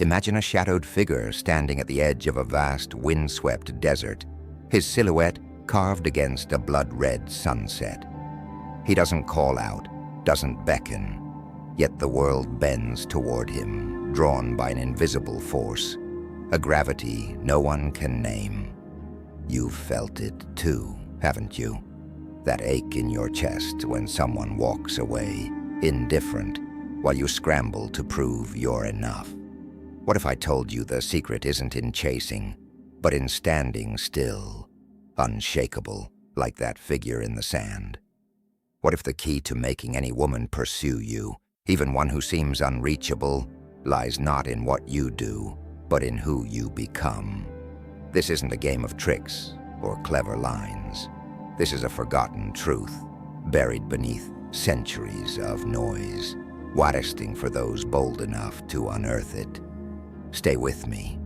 Imagine a shadowed figure standing at the edge of a vast, windswept desert, his silhouette carved against a blood-red sunset. He doesn't call out, doesn't beckon, yet the world bends toward him, drawn by an invisible force, a gravity no one can name. You've felt it too, haven't you? That ache in your chest when someone walks away, indifferent, while you scramble to prove you're enough. What if I told you the secret isn't in chasing, but in standing still, unshakable, like that figure in the sand? What if the key to making any woman pursue you, even one who seems unreachable, lies not in what you do, but in who you become? This isn't a game of tricks or clever lines. This is a forgotten truth, buried beneath centuries of noise, watching for those bold enough to unearth it. Stay with me,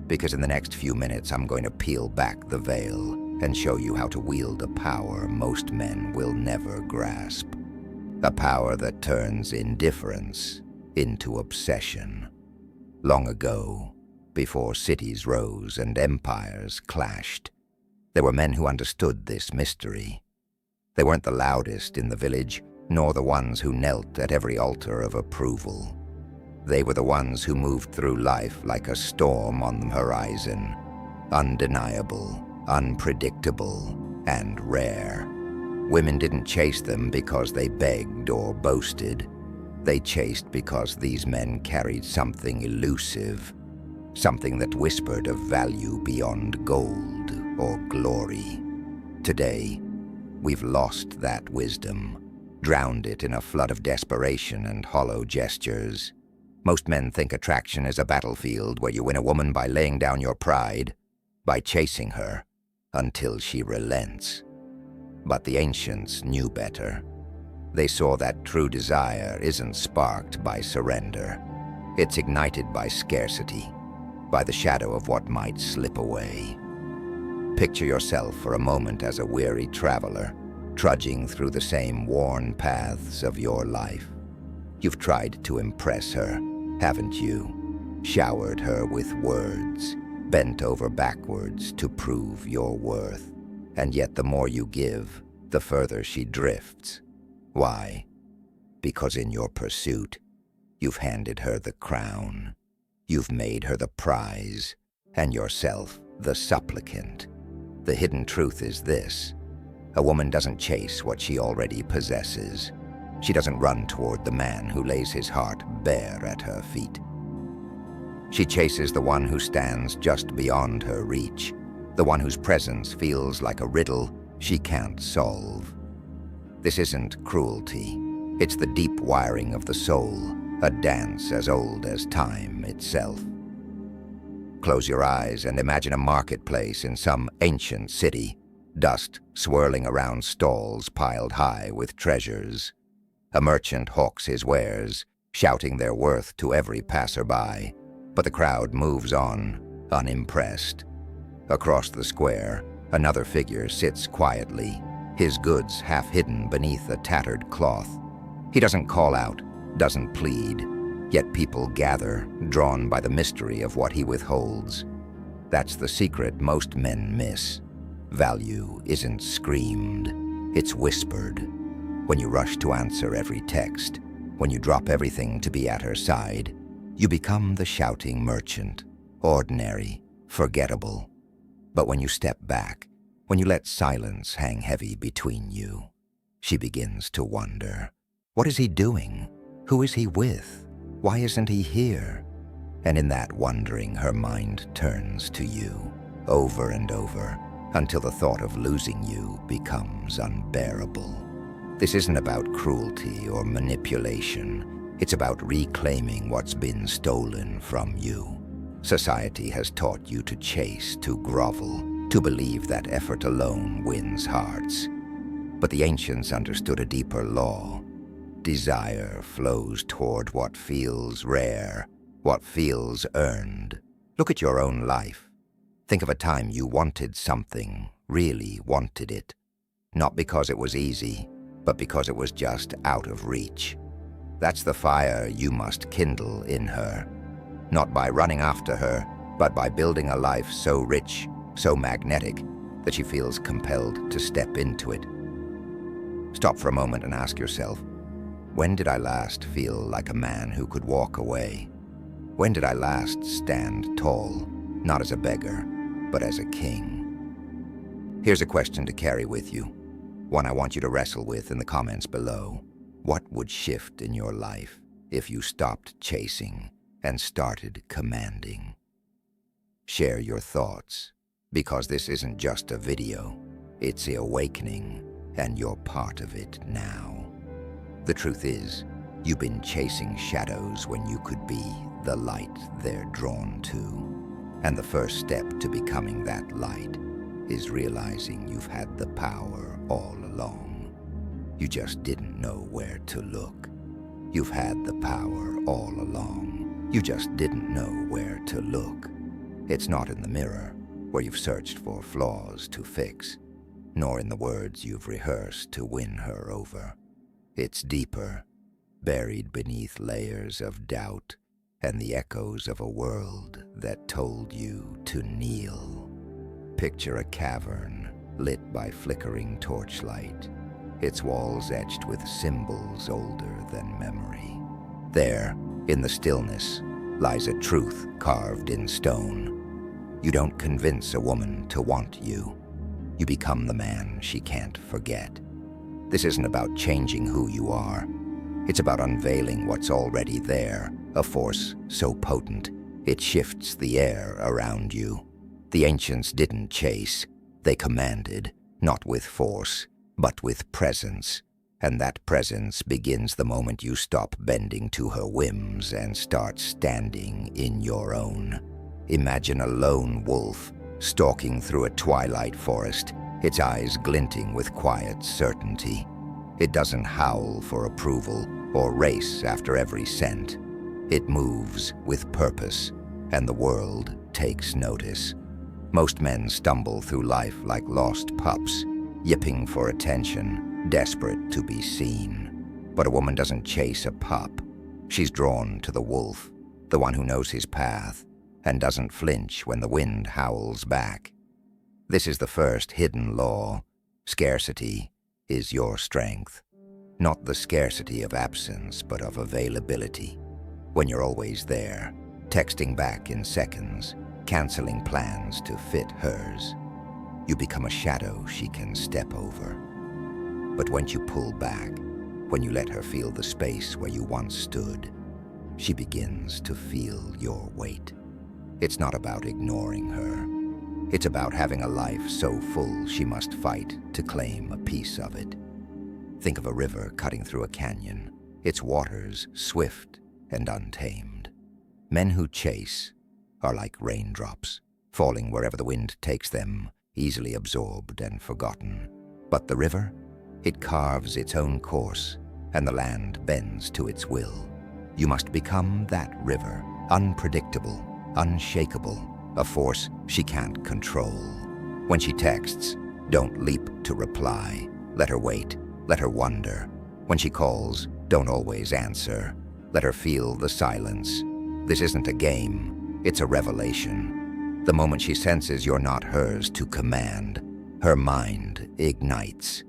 because in the next few minutes I'm going to peel back the veil and show you how to wield a power most men will never grasp. A power that turns indifference into obsession. Long ago, before cities rose and empires clashed, there were men who understood this mystery. They weren't the loudest in the village, nor the ones who knelt at every altar of approval. They were the ones who moved through life like a storm on the horizon, undeniable, unpredictable, and rare. Women didn't chase them because they begged or boasted. They chased because these men carried something elusive, something that whispered of value beyond gold or glory. Today, we've lost that wisdom, drowned it in a flood of desperation and hollow gestures. Most men think attraction is a battlefield where you win a woman by laying down your pride, by chasing her until she relents. But the ancients knew better. They saw that true desire isn't sparked by surrender. It's ignited by scarcity, by the shadow of what might slip away. Picture yourself for a moment as a weary traveler, trudging through the same worn paths of your life. You've tried to impress her, haven't you? Showered her with words, bent over backwards to prove your worth. And yet the more you give, the further she drifts. Why? Because in your pursuit, you've handed her the crown. You've made her the prize, and yourself the supplicant. The hidden truth is this: a woman doesn't chase what she already possesses. She doesn't run toward the man who lays his heart bare at her feet. She chases the one who stands just beyond her reach, the one whose presence feels like a riddle she can't solve. This isn't cruelty. It's the deep wiring of the soul, a dance as old as time itself. Close your eyes and imagine a marketplace in some ancient city, dust swirling around stalls piled high with treasures. A merchant hawks his wares, shouting their worth to every passerby, but the crowd moves on, unimpressed. Across the square, another figure sits quietly, his goods half hidden beneath a tattered cloth. He doesn't call out, doesn't plead, yet people gather, drawn by the mystery of what he withholds. That's the secret most men miss. Value isn't screamed, it's whispered. When you rush to answer every text, when you drop everything to be at her side, you become the shouting merchant, ordinary, forgettable. But when you step back, when you let silence hang heavy between you, she begins to wonder. What is he doing? Who is he with? Why isn't he here? And in that wondering, her mind turns to you, over and over, until the thought of losing you becomes unbearable. This isn't about cruelty or manipulation. It's about reclaiming what's been stolen from you. Society has taught you to chase, to grovel, to believe that effort alone wins hearts. But the ancients understood a deeper law. Desire flows toward what feels rare, what feels earned. Look at your own life. Think of a time you wanted something, really wanted it. Not because it was easy, but because it was just out of reach. That's the fire you must kindle in her. not by running after her, but by building a life so rich, so magnetic, that she feels compelled to step into it. Stop for a moment and ask yourself, when did I last feel like a man who could walk away? When did I last stand tall, not as a beggar, but as a king? Here's a question to carry with you, one I want you to wrestle with in the comments below. What would shift in your life if you stopped chasing and started commanding? Share your thoughts, because this isn't just a video, it's the awakening, and you're part of it now. The truth is, you've been chasing shadows when you could be the light they're drawn to. And the first step to becoming that light is realizing you've had the power all along. You just didn't know where to look. You've had the power all along. You just didn't know where to look. It's not in the mirror, where you've searched for flaws to fix, nor in the words you've rehearsed to win her over. It's deeper, buried beneath layers of doubt and the echoes of a world that told you to kneel. Picture a cavern lit by flickering torchlight, its walls etched with symbols older than memory. There, in the stillness, lies a truth carved in stone. You don't convince a woman to want you. You become the man she can't forget. This isn't about changing who you are. It's about unveiling what's already there, a force so potent it shifts the air around you. The ancients didn't chase, they commanded, not with force, but with presence. And that presence begins the moment you stop bending to her whims and start standing in your own. Imagine a lone wolf stalking through a twilight forest, its eyes glinting with quiet certainty. It doesn't howl for approval or race after every scent. It moves with purpose, and the world takes notice. Most men stumble through life like lost pups, yipping for attention, desperate to be seen. But a woman doesn't chase a pup. She's drawn to the wolf, the one who knows his path, and doesn't flinch when the wind howls back. This is the first hidden law. Scarcity is your strength. Not the scarcity of absence, but of availability. When you're always there, texting back in seconds, canceling plans to fit hers, you become a shadow she can step over. But when you pull back, when you let her feel the space where you once stood, she begins to feel your weight. It's not about ignoring her. It's about having a life so full she must fight to claim a piece of it. Think of a river cutting through a canyon, its waters swift and untamed. Men who chase are like raindrops, falling wherever the wind takes them, easily absorbed and forgotten. But the river, it carves its own course, and the land bends to its will. You must become that river, unpredictable, unshakable, a force she can't control. When she texts, don't leap to reply. Let her wait, let her wonder. When she calls, don't always answer. Let her feel the silence. This isn't a game, it's a revelation. The moment she senses you're not hers to command, her mind ignites.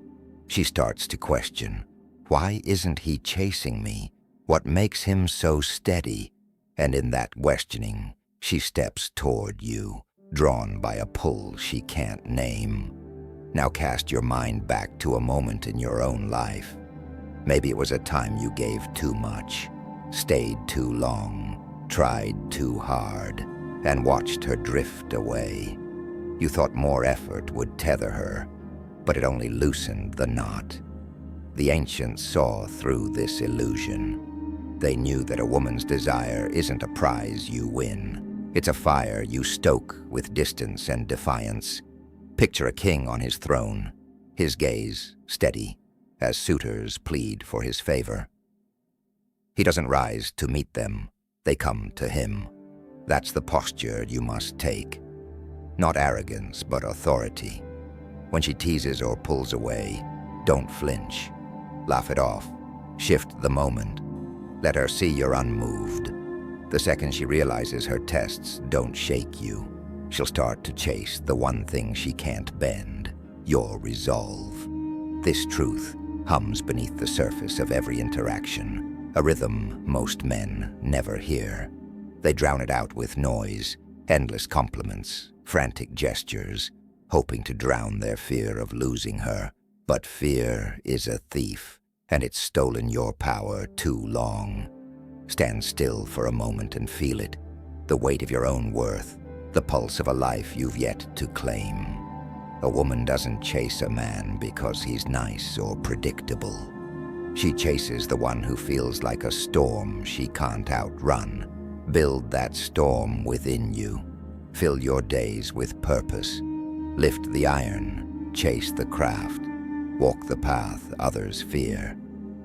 She starts to question, why isn't he chasing me? What makes him so steady? And in that questioning, she steps toward you, drawn by a pull she can't name. Now cast your mind back to a moment in your own life. Maybe it was a time you gave too much, stayed too long, tried too hard, and watched her drift away. You thought more effort would tether her, but it only loosened the knot. The ancients saw through this illusion. They knew that a woman's desire isn't a prize you win. It's a fire you stoke with distance and defiance. Picture a king on his throne, his gaze steady, as suitors plead for his favor. He doesn't rise to meet them, they come to him. That's the posture you must take. Not arrogance, but authority. When she teases or pulls away, don't flinch. Laugh it off. Shift the moment. Let her see you're unmoved. The second she realizes her tests don't shake you, she'll start to chase the one thing she can't bend, your resolve. This truth hums beneath the surface of every interaction, a rhythm most men never hear. They drown it out with noise, endless compliments, frantic gestures, hoping to drown their fear of losing her. But fear is a thief, and it's stolen your power too long. Stand still for a moment and feel it, the weight of your own worth, the pulse of a life you've yet to claim. A woman doesn't chase a man because he's nice or predictable. She chases the one who feels like a storm she can't outrun. Build that storm within you. Fill your days with purpose. Lift the iron, chase the craft. Walk the path others fear.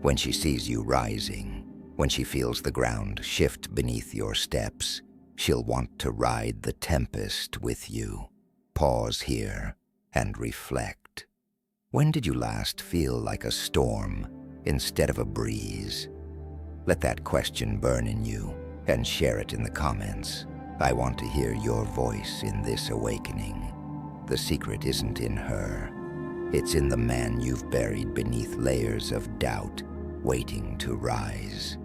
When she sees you rising, when she feels the ground shift beneath your steps, she'll want to ride the tempest with you. Pause here and reflect. When did you last feel like a storm instead of a breeze? Let that question burn in you and share it in the comments. I want to hear your voice in this awakening. The secret isn't in her. It's in the man you've buried beneath layers of doubt, waiting to rise.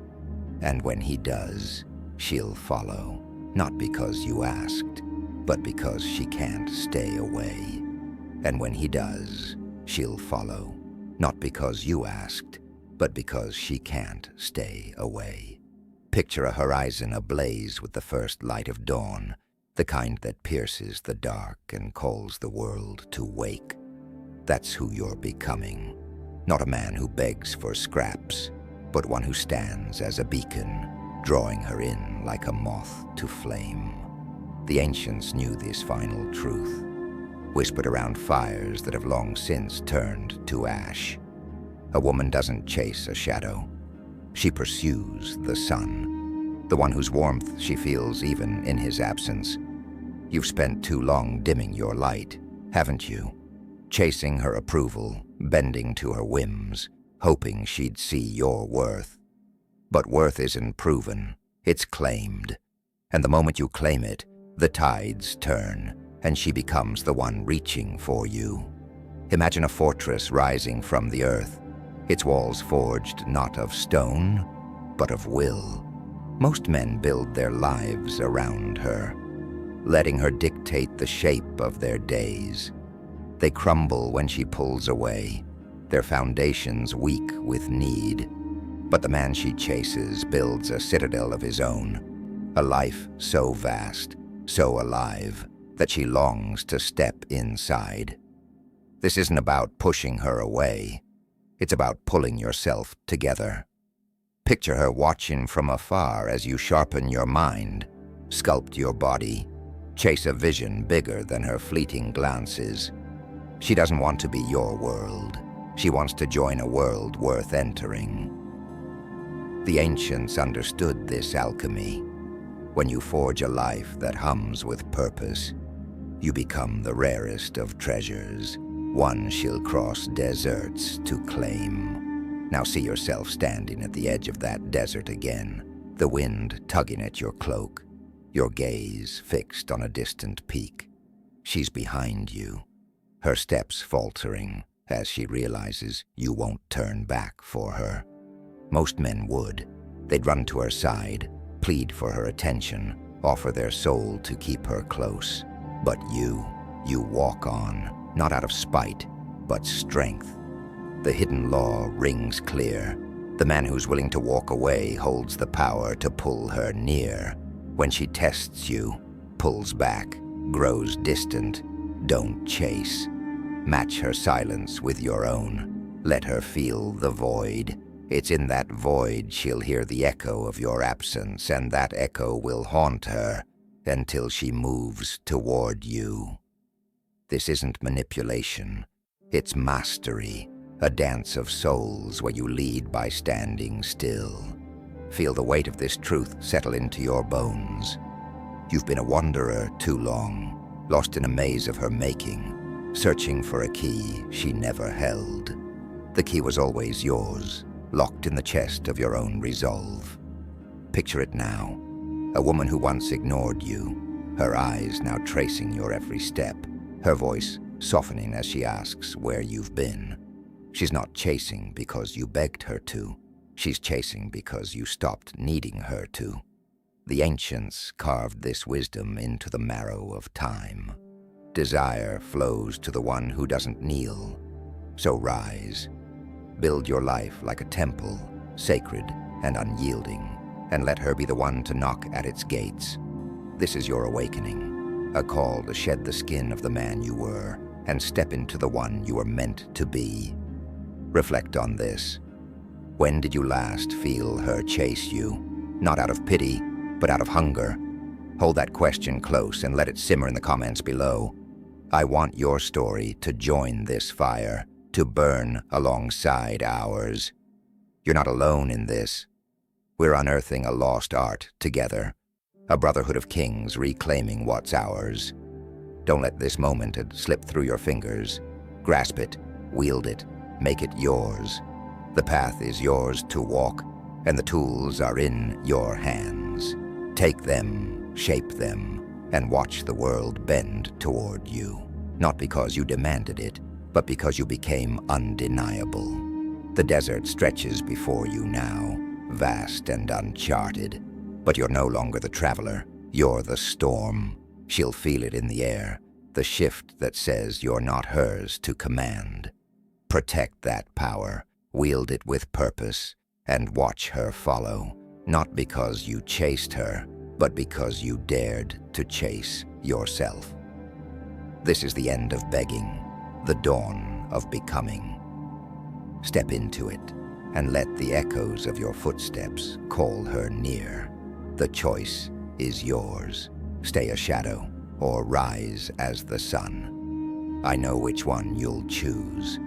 And when he does, she'll follow, not because you asked, but because she can't stay away. And when he does, she'll follow, not because you asked, but because she can't stay away. Picture a horizon ablaze with the first light of dawn, the kind that pierces the dark and calls the world to wake. That's who you're becoming. Not a man who begs for scraps, but one who stands as a beacon, drawing her in like a moth to flame. The ancients knew this final truth, whispered around fires that have long since turned to ash. A woman doesn't chase a shadow. She pursues the sun, the one whose warmth she feels even in his absence. You've spent too long dimming your light, haven't you? Chasing her approval, bending to her whims, hoping she'd see your worth. But worth isn't proven, it's claimed. And the moment you claim it, the tides turn, and she becomes the one reaching for you. Imagine a fortress rising from the earth, its walls forged not of stone, but of will. Most men build their lives around her, letting her dictate the shape of their days. They crumble when she pulls away, their foundations weak with need. But the man she chases builds a citadel of his own, a life so vast, so alive, that she longs to step inside. This isn't about pushing her away. It's about pulling yourself together. Picture her watching from afar as you sharpen your mind, sculpt your body, chase a vision bigger than her fleeting glances. She doesn't want to be your world. She wants to join a world worth entering. The ancients understood this alchemy. When you forge a life that hums with purpose, you become the rarest of treasures, one she'll cross deserts to claim. Now see yourself standing at the edge of that desert again, the wind tugging at your cloak, your gaze fixed on a distant peak. She's behind you, her steps faltering as she realizes you won't turn back for her. Most men would. They'd run to her side, plead for her attention, offer their soul to keep her close. But you walk on, not out of spite, but strength. The hidden law rings clear. The man who's willing to walk away holds the power to pull her near. When she tests you, pulls back, grows distant, don't chase. Match her silence with your own. Let her feel the void. It's in that void she'll hear the echo of your absence, and that echo will haunt her until she moves toward you. This isn't manipulation. It's mastery, a dance of souls where you lead by standing still. Feel the weight of this truth settle into your bones. You've been a wanderer too long, lost in a maze of her making, searching for a key she never held. The key was always yours, locked in the chest of your own resolve. Picture it now, A woman who once ignored you, her eyes now tracing your every step, her voice softening as she asks where you've been. She's not chasing because you begged her to. She's chasing because you stopped needing her to. The ancients carved this wisdom into the marrow of time. Desire flows to the one who doesn't kneel. So rise. Build your life like a temple, sacred and unyielding, and let her be the one to knock at its gates. This is your awakening, a call to shed the skin of the man you were and step into the one you were meant to be. Reflect on this. When did you last feel her chase you? Not out of pity, but out of hunger. Hold that question close and let it simmer in the comments below. I want your story to join this fire, to burn alongside ours. You're not alone in this. We're unearthing a lost art together, a brotherhood of kings reclaiming what's ours. Don't let this moment slip through your fingers. Grasp it, wield it, make it yours. The path is yours to walk, and the tools are in your hands. Take them, shape them, and watch the world bend toward you. Not because you demanded it, but because you became undeniable. The desert stretches before you now, vast and uncharted. But you're no longer the traveler, you're the storm. She'll feel it in the air, the shift that says you're not hers to command. Protect that power, wield it with purpose, and watch her follow, not because you chased her, but because you dared to chase yourself. This is the end of begging, the dawn of becoming. Step into it, and let the echoes of your footsteps call her near. The choice is yours. Stay a shadow, or rise as the sun. I know which one you'll choose.